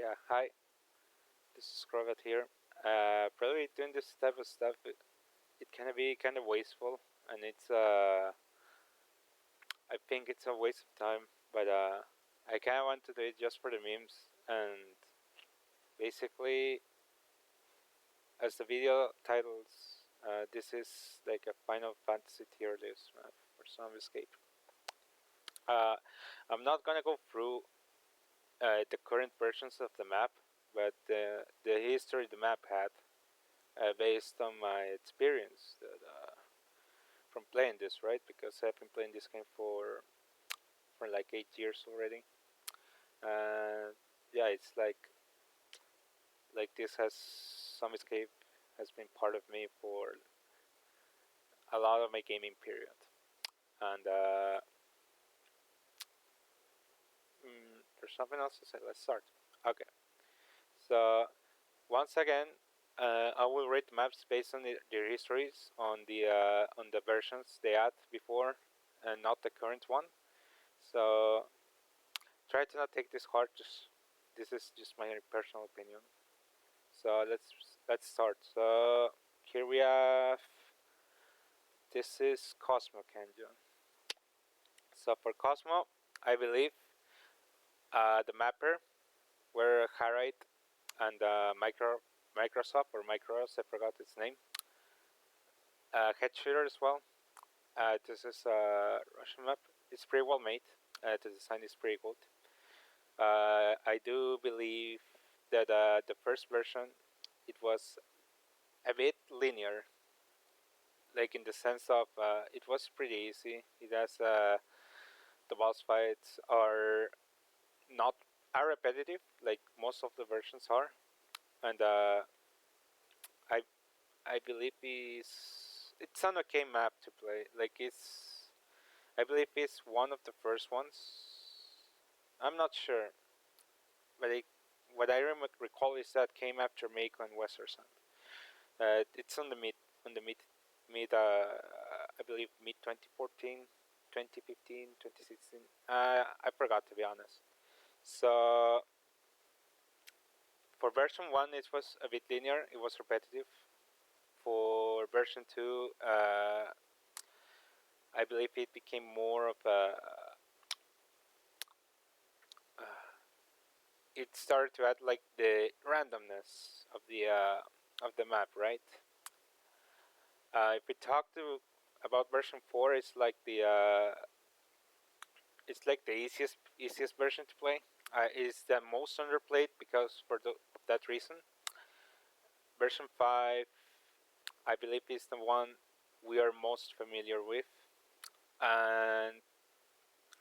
yeah, hi, this is Krogat here. Probably doing this type of stuff, it can be kind of wasteful, and I think it's a waste of time, but I kind of want to do it just for the memes, and basically, as the video titles, this is like a Final Fantasy tier list map for Zombie Escape. I'm not gonna go through the current versions of the map, but the history the map had, based on my experience from playing this, right? Because I've been playing this game for like 8 years already. Yeah, it's like this has some escape has been part of me for a lot of my gaming period, and there's something else to say. Let's start. Okay, so once again, I will rate the maps based on their histories on the versions they had before, and not the current one. So try to not take this hard. This is just my personal opinion. So let's start. So here we have. This is Cosmo Canyon. So for Cosmo, I believe the mapper were Harriet and Microsoft or Micros, I forgot its name. Head shooter as well. This is a Russian map. It's pretty well made. The design is pretty good. I do believe that the first version, it was a bit linear, like in the sense of it was pretty easy. It has the boss fights are repetitive, like most of the versions are, and I believe it's an okay map to play. Like I believe it's one of the first ones. I'm not sure, but what I recall is that came after Mako and Western Sun. It's on the mid. I believe mid 2014, 2015, 2016. I forgot, to be honest. So for version 1, it was a bit linear. It was repetitive. For version 2, I believe it became more of a. It started to add like the randomness of the map, right? If we talk about version 4, it's like the easiest version to play. It's the most underplayed because for that reason. Version 5, I believe, is the one we are most familiar with, and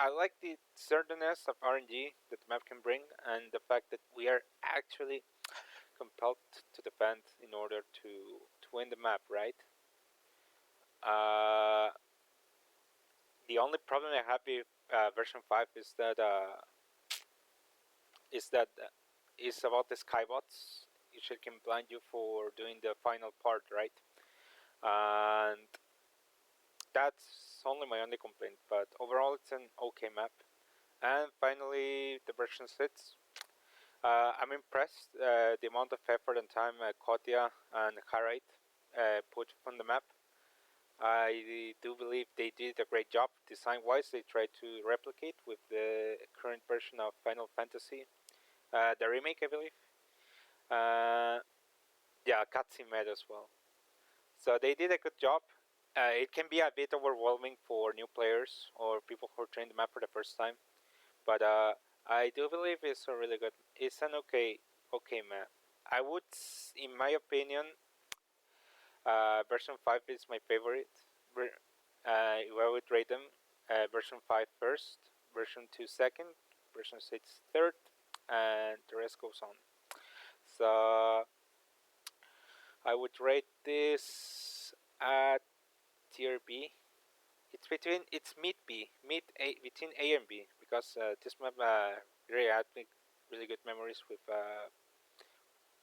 I like the certainness of RNG that the map can bring, and the fact that we are actually compelled to defend in order to win the map, right? The only problem I have with version 5 is that is about the skybots. It can blind you for doing the final part, right? And that's only my only complaint, but overall it's an okay map. And finally, the version 6. I'm impressed the amount of effort and time Kotia and Harriet put on the map. I do believe they did a great job design-wise. They tried to replicate with the current version of Final Fantasy, the remake, I believe. Yeah, cutscene made as well. So they did a good job. It can be a bit overwhelming for new players or people who are trying the map for the first time, but I do believe it's a really good. It's an okay map. I would, in my opinion, version 5 is my favorite. I would rate them version 5 first, version 2 second, version 6 third, and the rest goes on. So I would rate this at tier B. It's mid B, between A and B, because this map really had me really good memories with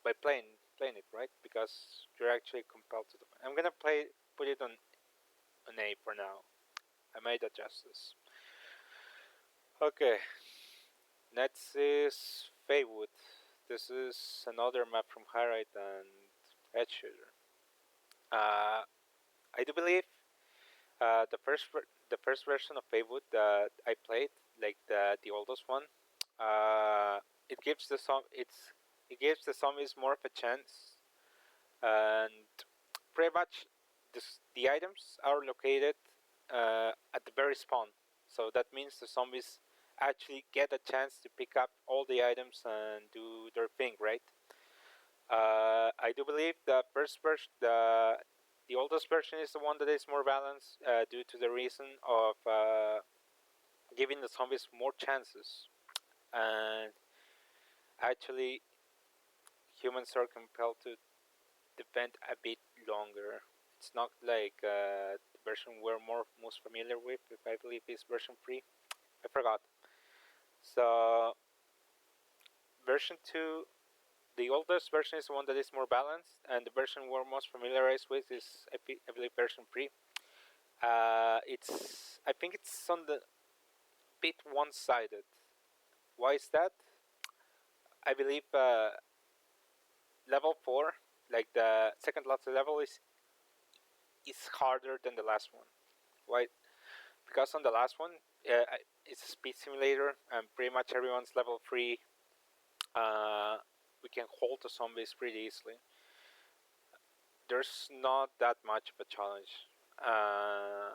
by playing it, right? Because you're actually compelled to. I'm gonna put it on A for now. I might adjust this. Okay, next is Feywood. this is another map from Highlight and Edge Shooter. I do believe the first version of Baywood that I played, like the oldest one, it gives the zombies more of a chance, and pretty much the items are located at the very spawn. So that means the zombies actually get a chance to pick up all the items and do their thing, right? I do believe the first version, the oldest version, is the one that is more balanced due to the reason of giving the zombies more chances, and actually humans are compelled to defend a bit longer. It's not like the version we're most familiar with, if I believe is version 3. I forgot. So version 2, the oldest version, is the one that is more balanced, and the version we're most familiarized with is, I believe, version 3. I think it's on the bit one-sided. Why is that? I believe level 4, like the second last level, is harder than the last one. Why? Because on the last one, it's a speed simulator, and pretty much everyone's level 3. We can hold the zombies pretty easily. There's not that much of a challenge. I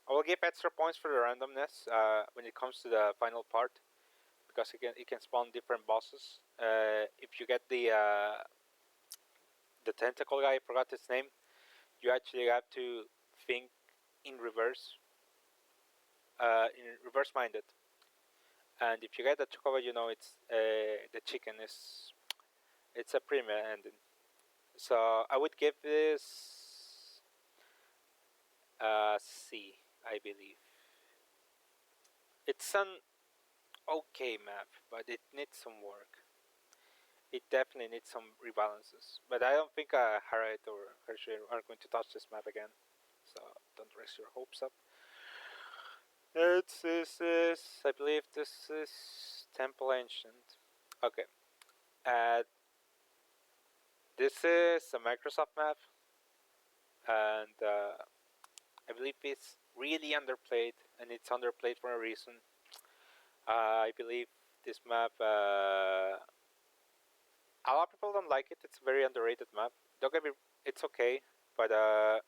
will give extra points for the randomness when it comes to the final part, because it can spawn different bosses. If you get the tentacle guy, I forgot his name, you actually have to think in reverse minded. And if you get the chocobo, you know it's the chicken is, it's a premium ending. So I would give this C, I believe. It's an okay map, but it needs some work. It definitely needs some rebalances. But I don't think Harriet or Hershey are going to touch this map again. So don't raise your hopes up. I believe this is Temple Ancient. Okay. This is a Microsoft map, and I believe it's really underplayed, and it's underplayed for a reason. I believe this map, a lot of people don't like it. It's a very underrated map. Don't get me, it's okay, but I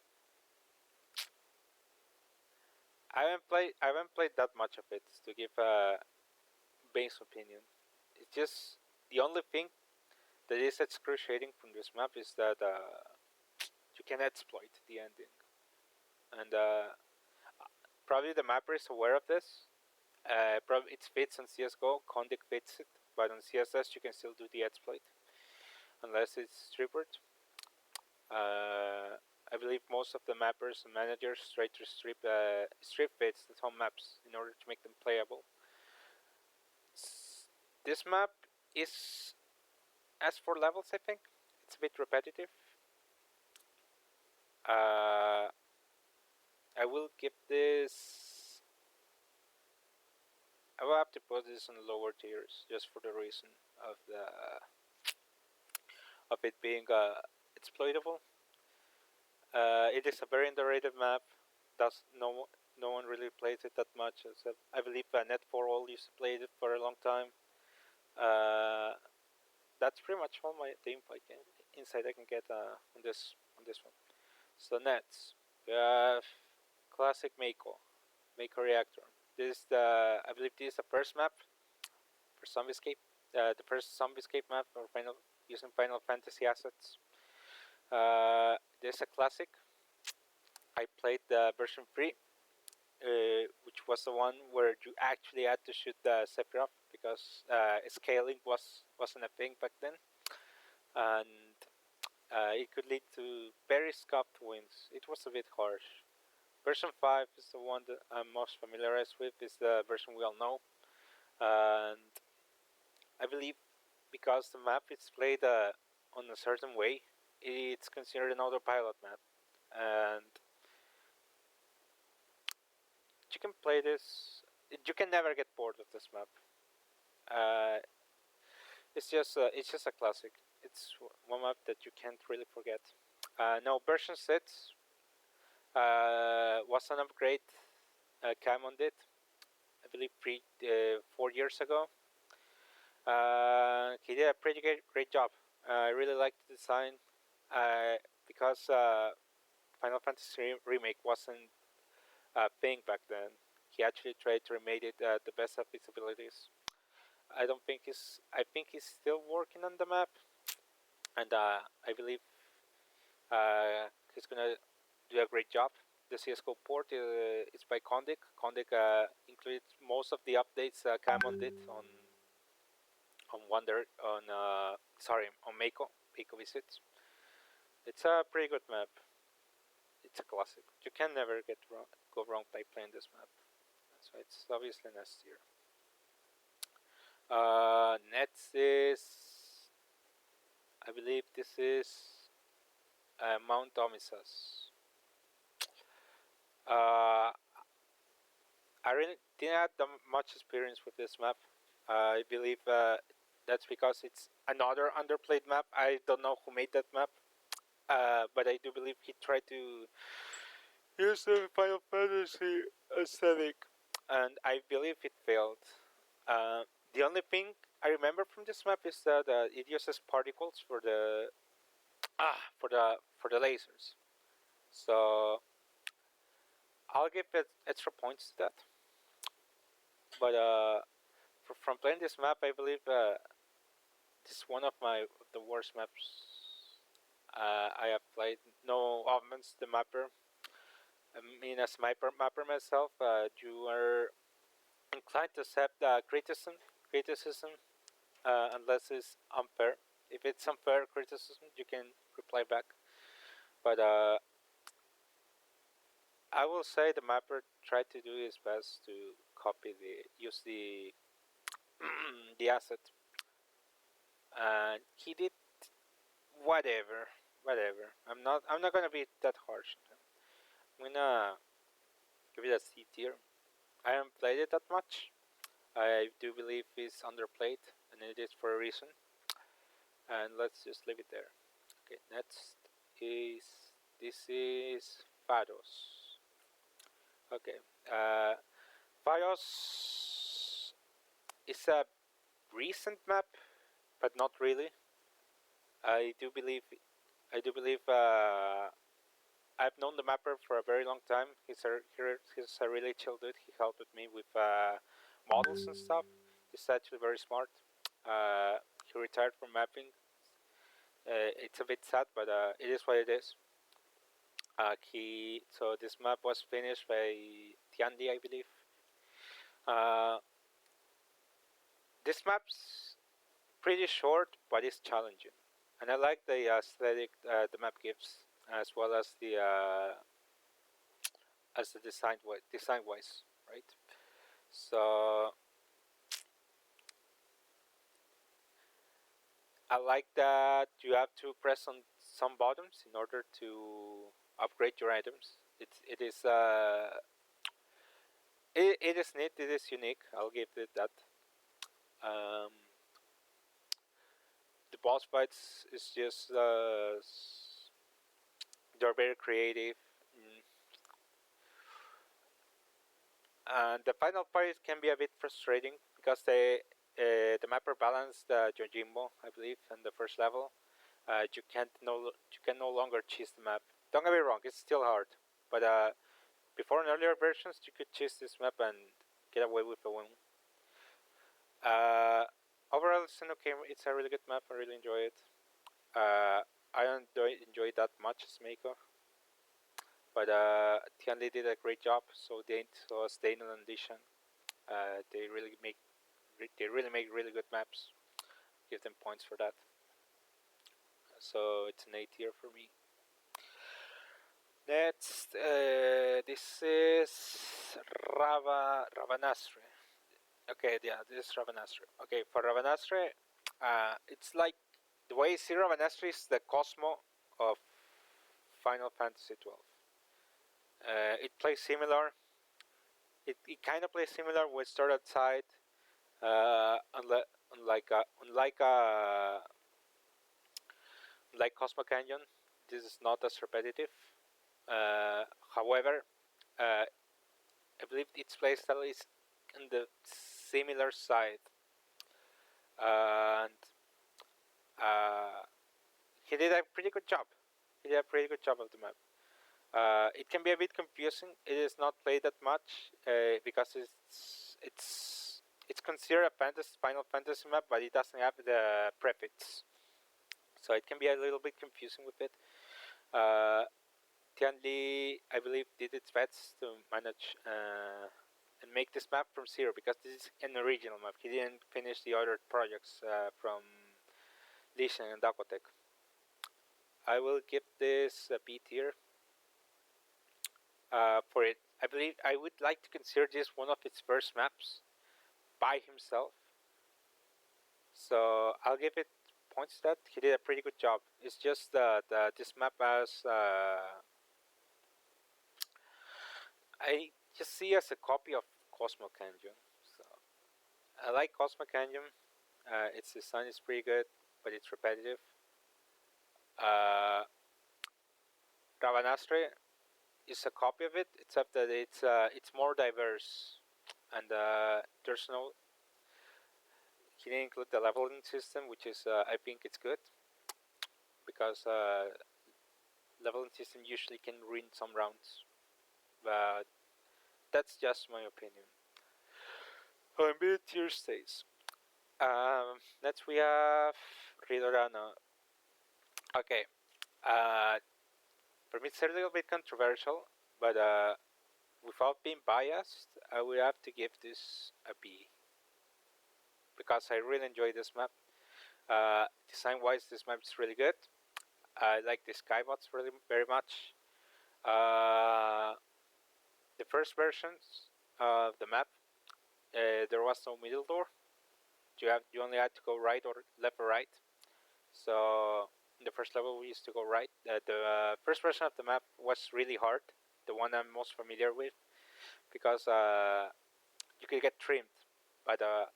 haven't played that much of it to give a base opinion. It's just the only thing that is excruciating from this map is that you can exploit the ending, and probably the mapper is aware of this. Probably it fits on CS:GO, Condic fits it, but on CSS you can still do the exploit, unless it's triggered. I believe most of the mappers and managers try to strip fits the some maps in order to make them playable. This map is, as for levels, I think it's a bit repetitive. I will give this. I will have to put this on lower tiers just for the reason of it being exploitable. It is a very underrated map. No one really plays it that much. I believe Net4All used to play it for a long time. That's pretty much all the insight I can get on this one. So nets, we have classic Mako Reactor. I believe this is the first map for Zombiescape. The first Zombiescape map for using Final Fantasy assets. This is a classic. I played the version 3, which was the one where you actually had to shoot the Sephiroth because scaling wasn't a thing back then, and it could lead to very scuffed wins. It was a bit harsh. Version 5 is the one that I'm most familiarized with. It's the version we all know, and I believe because the map is played on a certain way, it's considered an autopilot map, and you can play this. You can never get bored of this map. it's just a classic. It's one map that you can't really forget. No, version 6 was an upgrade. Camon did, I believe, 4 years ago. He did a pretty great job. I really liked the design because Final Fantasy Remake wasn't a thing back then. He actually tried to remake it the best of his abilities. I think he's still working on the map, and I believe he's gonna do a great job. The CS:GO port is by Condic. Condic includes most of the updates Camon did on Mako visits. It's a pretty good map. It's a classic. You can never go wrong by playing this map. So it's obviously next year. Next is, I believe this is Mount Omisas. I really didn't have that much experience with this map. I believe that's because it's another underplayed map. I don't know who made that map, but I do believe he tried to use the Final Fantasy aesthetic, and I believe it failed. The only thing I remember from this map is that it uses particles for the lasers. So I'll give it extra points to that. But from playing this map, I believe this is one of the worst maps I have played. No offense, the mapper. I mean, as mapper myself, you are inclined to accept criticism unless it's unfair. If it's unfair criticism, you can reply back. But I will say the mapper tried to do his best to use the the asset, and he did whatever. I'm not gonna be that harsh. I'm gonna give it a C tier. I haven't played it that much. I do believe it's underplayed, and it is for a reason. And let's just leave it there. Okay, next is FiOS. Okay, FiOS is a recent map, but not really. I do believe I've known the mapper for a very long time. He's a really chill dude. He helped with me with models and stuff. He's actually very smart. He retired from mapping. It's a bit sad, but it is what it is. So this map was finished by Tiandi, I believe. This map's pretty short, but it's challenging, and I like the aesthetic the map gives, as well as the design wise, right? So I like that you have to press on some buttons in order to upgrade your items. It is neat. It is unique. I'll give it that. The boss fights is just they're very creative. And the final part can be a bit frustrating because the mapper balanced Yojimbo, I believe, in the first level. You can no longer cheese the map. Don't get me wrong, it's still hard, but before in earlier versions you could cheese this map and get away with a win. Overall, it's a really good map. I really enjoy it. I don't enjoy that much as Mako, but Tianli did a great job. So Stain and Audition, they really make really good maps. Give them points for that. So it's an A tier for me. Next, this is Rabanastre. Okay, yeah, this is Rabanastre. Okay, for Rabanastre, it's like the way I see Rabanastre is the Cosmo of Final Fantasy XII. It plays similar. It kind of plays similar with Sword Outside, Unlike Cosmo Canyon, this is not as repetitive. However, I believe its playstyle is on the similar side, and he did a pretty good job. He did a pretty good job of the map. It can be a bit confusing. It is not played that much because it's considered a Final Fantasy map, but it doesn't have the prefix, so it can be a little bit confusing with it. Tian Li, I believe, did its best to manage and make this map from zero, because this is an original map. He didn't finish the other projects from Lishan and Aquatech. I will give this a B tier. For it, I believe I would like to consider this one of its first maps by himself. So I'll give it points that he did a pretty good job. It's just that this map has I just see as a copy of Cosmo Canyon. So I like Cosmo Canyon. Its design is pretty good, but it's repetitive. Rabanastre is a copy of it, except that it's more diverse, and there's no. He didn't include the leveling system, which is I think it's good, because leveling system usually can ruin some rounds, but that's just my opinion. Mid-tier stays. Next we have Ridorana. Okay, for me it's a little bit controversial, but without being biased, I would have to give this a B, because I really enjoy this map. Design-wise, this map is really good. I like the skybots really very much. The first versions of the map, there was no middle door. You only had to go right or left or right. So in the first level we used to go right. The first version of the map was really hard, the one I'm most familiar with, because you could get trimmed by the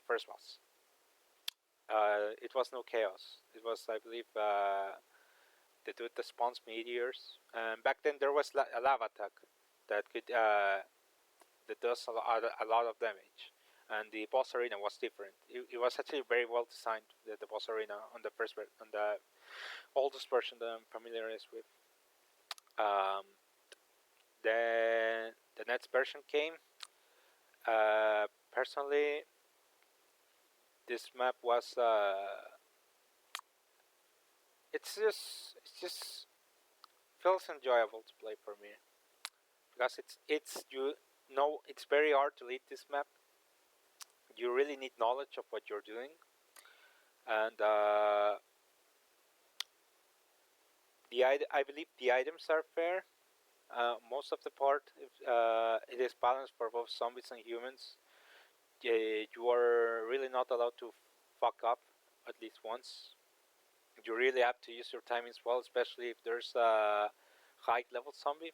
first boss. It was no chaos. It was, I believe, the dude that spawns meteors. Back then there was a lava attack that does a lot of damage, and the boss arena was different. It was actually very well designed. The boss arena on the oldest version that I'm familiar with. Then the next version came. Personally, this map was it just feels enjoyable to play for me, because it's very hard to lead this map. You really need knowledge of what you're doing, and I believe the items are fair. Most of the part, it is balanced for both zombies and humans. You are really not allowed to fuck up at least once. You really have to use your timings well, especially if there's a high level zombie.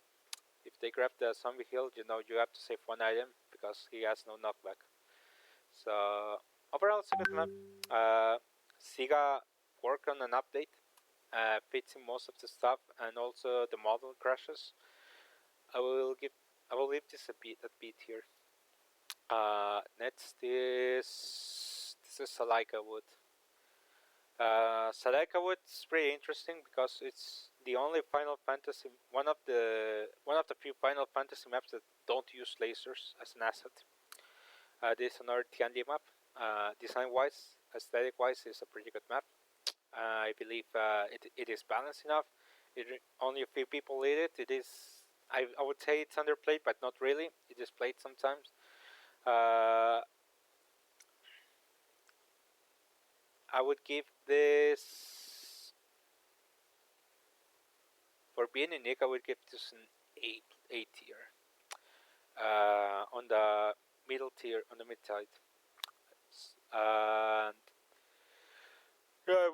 If they grab the zombie heal, you have to save one item, because he has no knockback. So overall, it's a good map. Sega worked on an update, fixing most of the stuff, and also the model crashes. I will leave this a bit here. Next is Selecca Wood. Selecca Wood is pretty interesting, because it's the only Final Fantasy, one of the few Final Fantasy maps that don't use lasers as an asset. This is another Tianli map. Design-wise, aesthetic-wise, it's a pretty good map. I believe it is balanced enough. Only a few people lead it. It is, I would say it's underplayed, but not really. It is played sometimes. I would give this, for being unique, I would give this an A tier. On the middle tier, on the mid side. And yeah,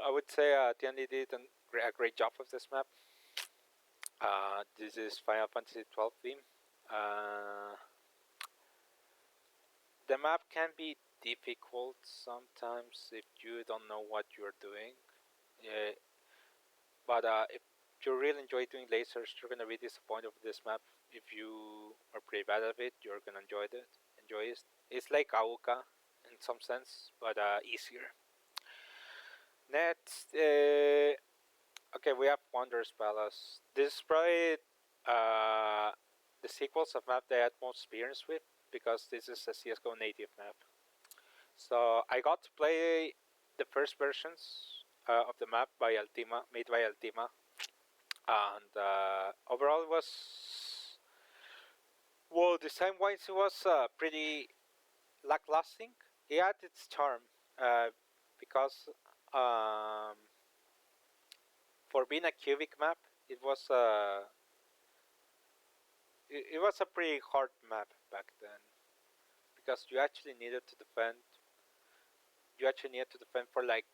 I would say Tianli did a great job of this map. This is Final Fantasy 12 theme. The map can be difficult sometimes if you don't know what you're doing. But if you really enjoy doing lasers, you're gonna be disappointed with this map. If you are pretty bad at it, you're gonna enjoy it. It's like Auka in some sense, but easier. Next, okay, we have Wonders Palace. This is probably the sequels of map that I had most experience with, because this is a CSGO native map. So I got to play the first versions of the map by Altima, made by Altima, and overall it was, well, design-wise it was pretty lackluster. It had its charm because for being a cubic map, it was it was a pretty hard map back then, because you actually needed to defend. You actually needed to defend for like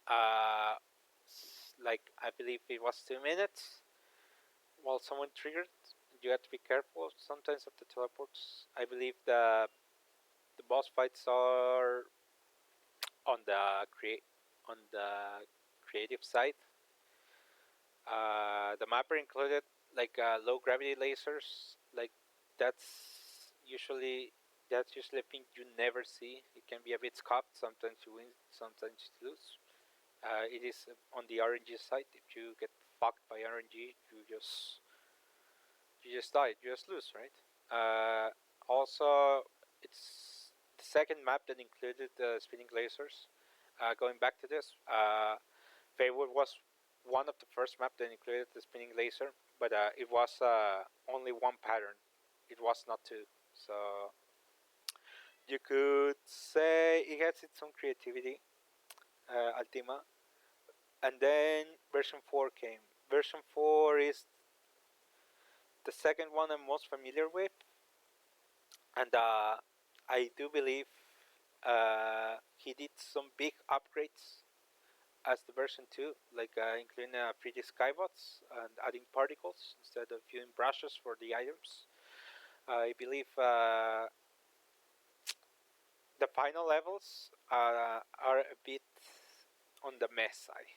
I believe it was 2 minutes while someone triggered. You had to be careful sometimes of the teleports. I believe the boss fights are on the creative side. The mapper included like low gravity lasers. Like that's usually a thing you never see. It can be a bit scuffed. Sometimes you win, sometimes you lose. It is on the RNG side. If you get fucked by RNG, you just die. You just lose, right? Also, it's the second map that included spinning lasers. Going back to this, Feywood was one of the first maps that included the spinning laser, but it was only one pattern. It was not two. So you could say it has its own creativity, Altima. And then version 4 came. Version 4 is the second one I'm most familiar with, and I do believe he did some big upgrades as the version 2, like including 3D skybots and adding particles instead of using brushes for the items. I believe the final levels are a bit on the mess side.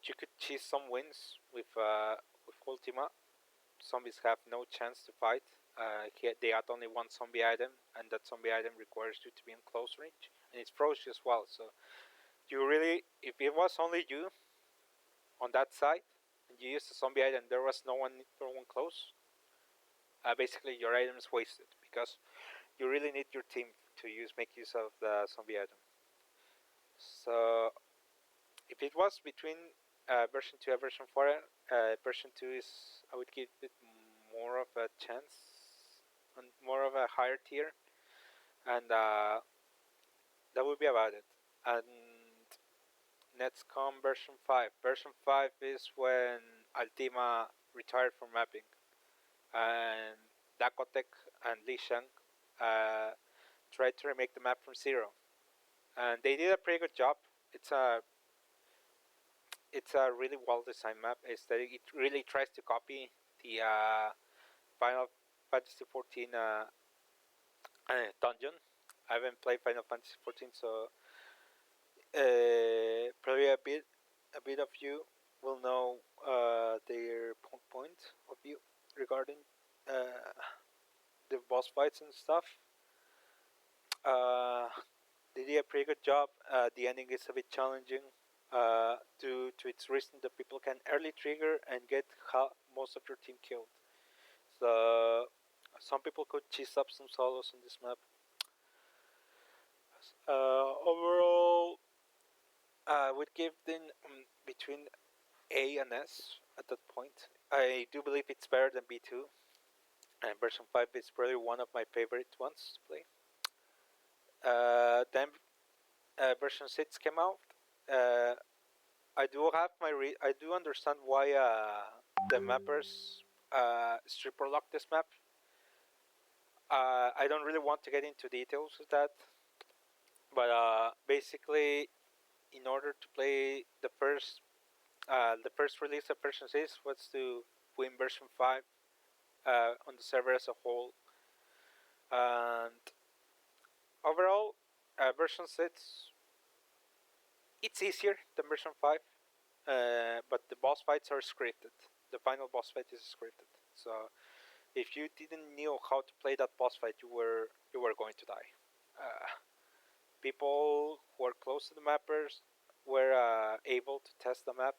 You could cheese some wins with Ultima. Zombies have no chance to fight. They had only one zombie item, and that zombie item requires you to be in close range, and it's frozen as well. So you really, if it was only you on that side, and you used a zombie item, there was no one close. Basically, your item is wasted, because you really need your team to make use of the zombie item. So if it was between version 2 and version 4, version 2 is, I would give it more of a chance, and more of a higher tier, and that would be about it. And next come version 5. Version 5 is when Altima retired from mapping, and Dakotech and Li Shang tried to remake the map from zero, and they did a pretty good job. It's a really well designed map. It really tries to copy the Final Fantasy 14 dungeon. I haven't played Final Fantasy 14, so probably a bit of you will know their point of view regarding the boss fights and stuff. They did a pretty good job. The ending is a bit challenging due to its reason that people can early trigger and get most of your team killed. So some people could cheese up some solos on this map. Overall, I would give them between A and S at that point. I do believe it's better than B2, and version 5 is probably one of my favorite ones to play. Then version 6 came out. I do understand why the mappers stripper locked this map. I don't really want to get into details of that, but basically, in order to play the first release of version 6 was to win version 5 on the server as a whole. And overall, version 6, it's easier than version 5, but the boss fights are scripted. The final boss fight is scripted. So if you didn't know how to play that boss fight, you were going to die. People who are close to the mappers were able to test the map,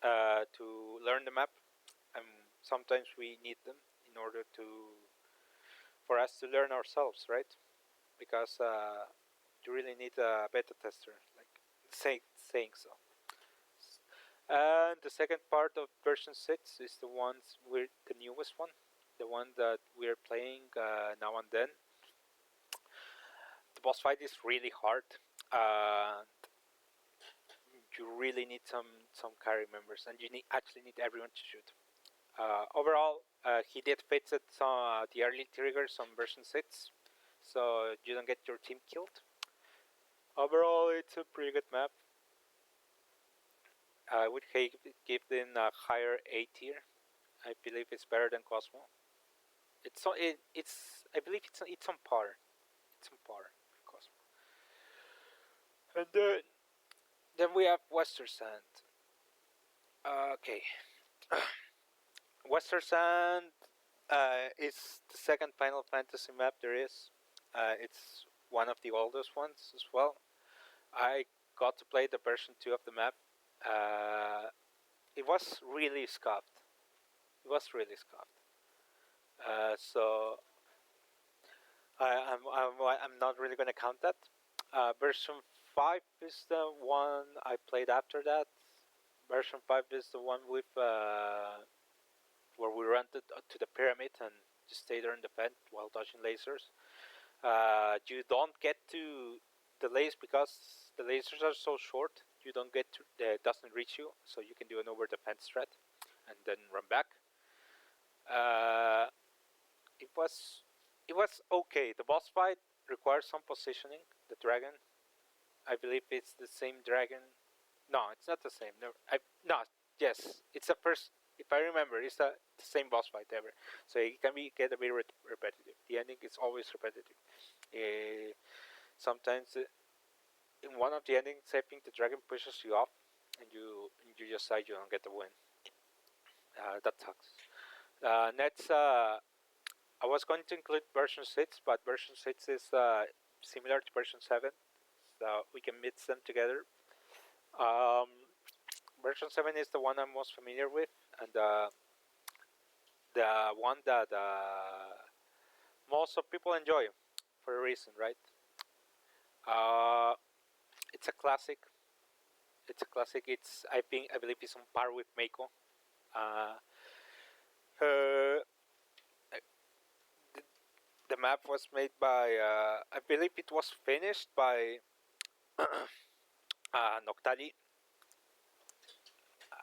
to learn the map, and sometimes we need them in order for us to learn ourselves, right? Because you really need a beta tester, like saying so. And the second part of version 6 is the newest one, the one that we're playing now and then. The boss fight is really hard. You really need some carry members, and you actually need everyone to shoot. Overall, he did fix the early triggers on version 6, so you don't get your team killed. Overall, it's a pretty good map. I would give them a higher A tier. I believe it's better than Cosmo. I believe it's on par. It's on par with Cosmo. And then we have Western Sand. Okay. Western Sand is the second Final Fantasy map there is. It's one of the oldest ones as well. I got to play the version 2 of the map. It was really scuffed. So I'm not really going to count that. Version 5 is the one I played after that. Version 5 is the one with where we rented to the pyramid and just stay there in the vent while dodging lasers. You don't get to the lasers because the lasers are so short. You don't get to, doesn't reach you, so you can do an over the fence strat and then run back. It was okay. The boss fight requires some positioning. The dragon, I believe it's the same dragon. No, it's not the same. Yes, it's the first. If I remember, it's the same boss fight ever. So it can get a bit repetitive. The ending is always repetitive. Sometimes in one of the endings, I think the dragon pushes you off, and you just decide you don't get the win. That sucks. Next, I was going to include version 6, but version 6 is similar to version 7, so we can mix them together. Version 7 is the one I'm most familiar with, and the one that most of people enjoy for a reason, right? It's a classic. I believe it's on par with Mako. The map was made by, I believe it was finished by Noctali.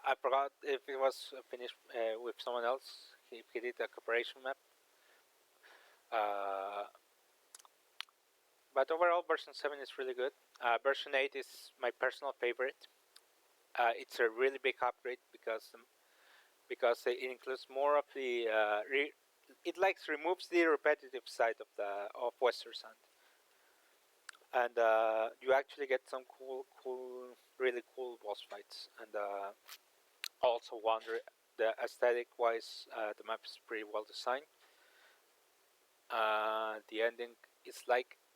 I forgot if it was finished with someone else. He did a cooperation map. But overall, version 7 is really good. Version 8 is my personal favorite. It's a really big upgrade because it includes more of the it removes the repetitive side of Western Sand, and you actually get some really cool boss fights, and also wonder the aesthetic wise, the map is pretty well designed. The ending is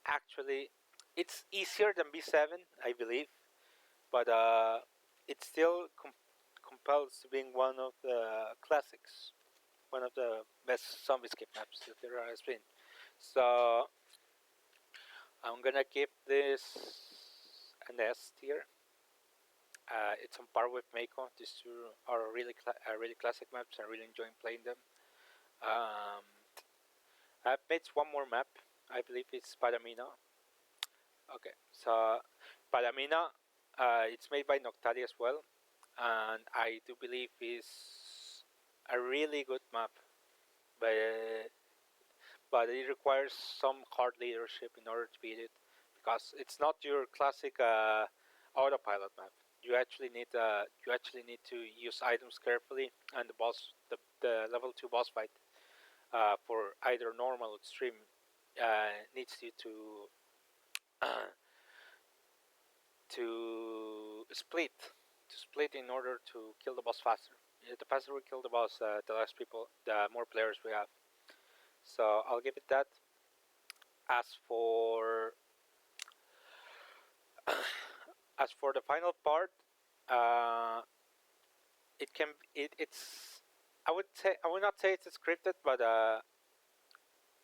actually it's easier than B7, I believe, but it still compels to being one of the classics, one of the best zombie escape maps that there has been. So I'm gonna give this an S tier. It's on par with Mako. These two are really classic maps. I'm really enjoying playing them. I've made one more map. I believe it's Palomina. Okay, so Palomina, it's made by Noctali as well, and I do believe is a really good map, but it requires some hard leadership in order to beat it, because it's not your classic autopilot map. You actually need to use items carefully, and the level 2 boss fight for either normal or extreme needs you to split in order to kill the boss faster. The faster we kill the boss, the less people, the more players we have. So I'll give it that. As for the final part, it's I would not say it's scripted, but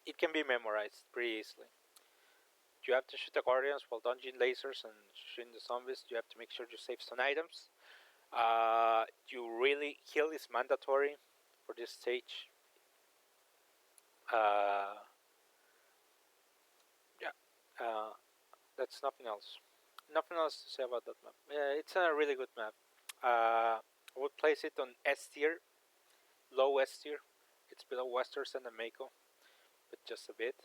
it can be memorized pretty easily. You have to shoot the guardians while dodging lasers and shooting the zombies. You have to make sure you save some items. Heal is mandatory for this stage. That's nothing else. Nothing else to say about that map. It's a really good map. I would place it on S tier, low S tier. It's below Westerns and the Mako, but just a bit.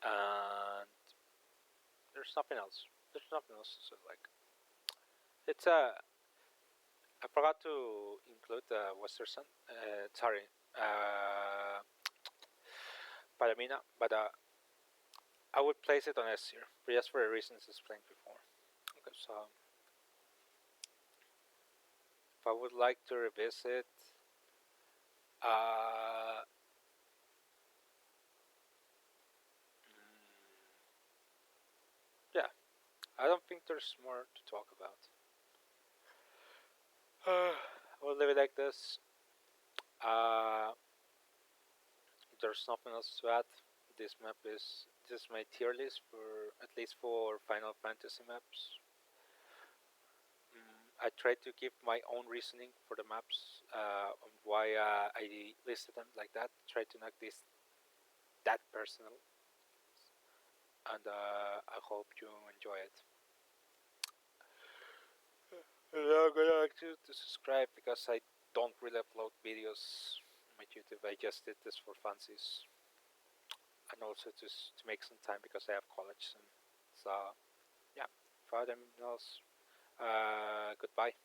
And there's nothing else. There's nothing else to say. Like, it's a. I forgot to include the Western Sun. Sorry, Palomina, but I would place it on S tier, just for the reasons explained before. Okay, so if I would like to revisit, yeah, I don't think there's more to talk about. We'll leave it like this. There's nothing else to add. This is my tier list for at least for Final Fantasy maps. I tried to give my own reasoning for the maps on why I listed them like that. Try to not this that personal, and I hope you enjoy it. I'm gonna ask you to subscribe because I don't really upload videos on my YouTube. I just did this for fancies, and also just to make some time because I have college soon. So yeah, for anything else, goodbye.